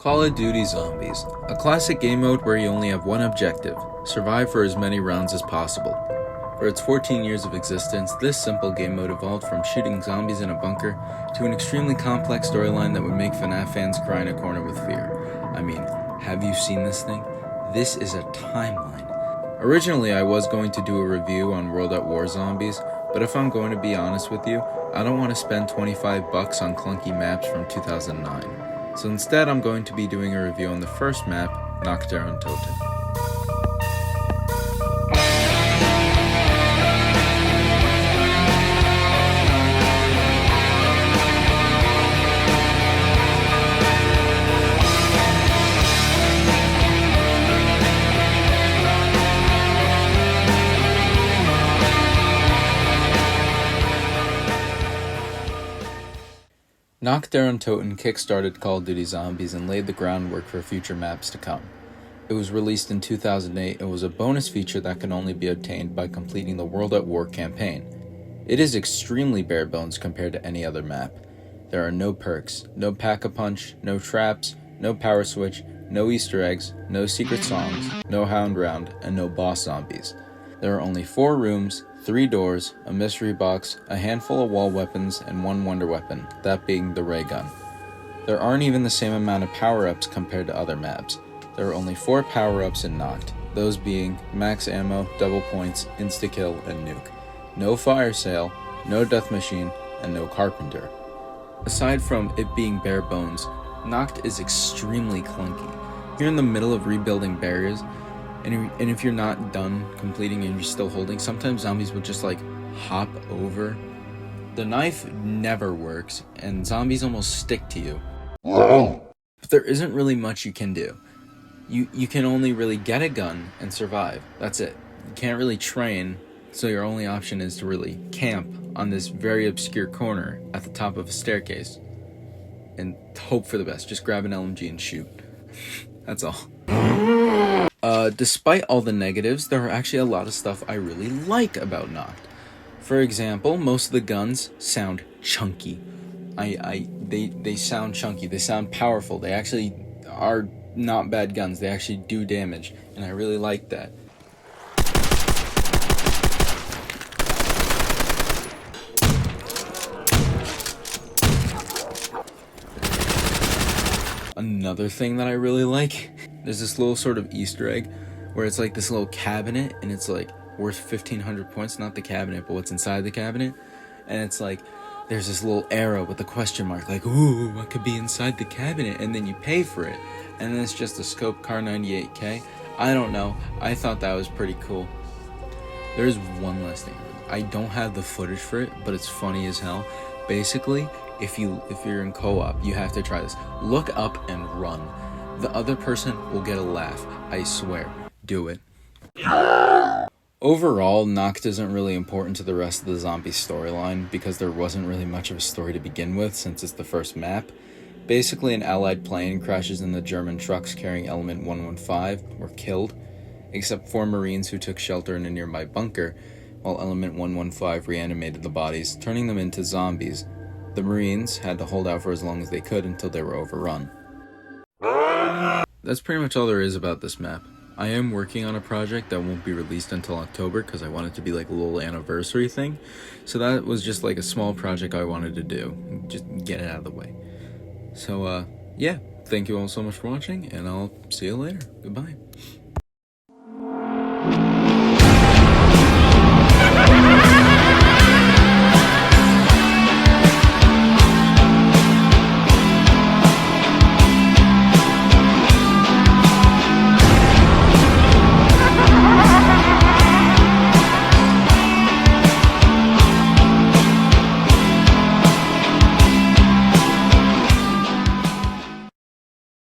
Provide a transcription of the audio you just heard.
Call of Duty Zombies, a classic game mode where you only have one objective: survive for as many rounds as possible. For its 14 years of existence, this simple game mode evolved from shooting zombies in a bunker to an extremely complex storyline that would make FNAF fans cry in a corner with fear. I mean, have you seen this thing? This is a timeline. Originally, I was going to do a review on World at War Zombies, but if I'm going to be honest with you, I don't want to spend $25 on clunky maps from 2009. So instead, I'm going to be doing a review on the first map, Nacht der Untoten. Nacht der Untoten kickstarted Call of Duty Zombies and laid the groundwork for future maps to come. It was released in 2008 and was a bonus feature that can only be obtained by completing the World at War campaign. It is extremely bare bones compared to any other map. There are no perks, no pack-a-punch, no traps, no power switch, no Easter eggs, no secret songs, no hound round, and no boss zombies. There are only 4 rooms, 3 doors, a mystery box, a handful of wall weapons, and 1 wonder weapon, that being the ray gun. There aren't even the same amount of power-ups compared to other maps. There are only 4 power-ups in Nacht, those being max ammo, double points, insta-kill, and nuke. No fire sale, no death machine, and no carpenter. Aside from it being bare bones, Nacht is extremely clunky. You're in the middle of rebuilding barriers, and if you're not done completing and you're still holding, sometimes zombies will just hop over. The knife never works, and zombies almost stick to you. But there isn't really much you can do. You can only really get a gun and survive. That's it. You can't really train, so your only option is to really camp on this very obscure corner at the top of a staircase and hope for the best. Just grab an LMG and shoot. That's all. Despite all the negatives, there are actually a lot of stuff I really like about Nacht. For example, most of the guns sound chunky. They sound chunky, they sound powerful, they actually are not bad guns, they actually do damage, and I really like that. Another thing that I really like, there's this little sort of Easter egg where it's this little cabinet, and it's worth 1,500 points, not the cabinet, but what's inside the cabinet. And it's there's this little arrow with a question mark, ooh, what could be inside the cabinet? And then you pay for it, and then it's just a scope Car 98K. I don't know, I thought that was pretty cool. There's one last thing. I don't have the footage for it, but it's funny as hell. Basically, if you're in co-op, you have to try this. Look up and run. The other person will get a laugh. I swear. Do it. Overall, Nacht isn't really important to the rest of the zombie storyline because there wasn't really much of a story to begin with since it's the first map. Basically, an allied plane crashes in the German trucks carrying Element 115 were killed, except 4 Marines who took shelter in a nearby bunker, while Element 115 reanimated the bodies, turning them into zombies. The Marines had to hold out for as long as they could until they were overrun. That's pretty much all there is about this map. I am working on a project that won't be released until October because I want it to be a little anniversary thing. So that was just a small project I wanted to do. Just get it out of the way. So, yeah. Thank you all so much for watching, and I'll see you later. Goodbye.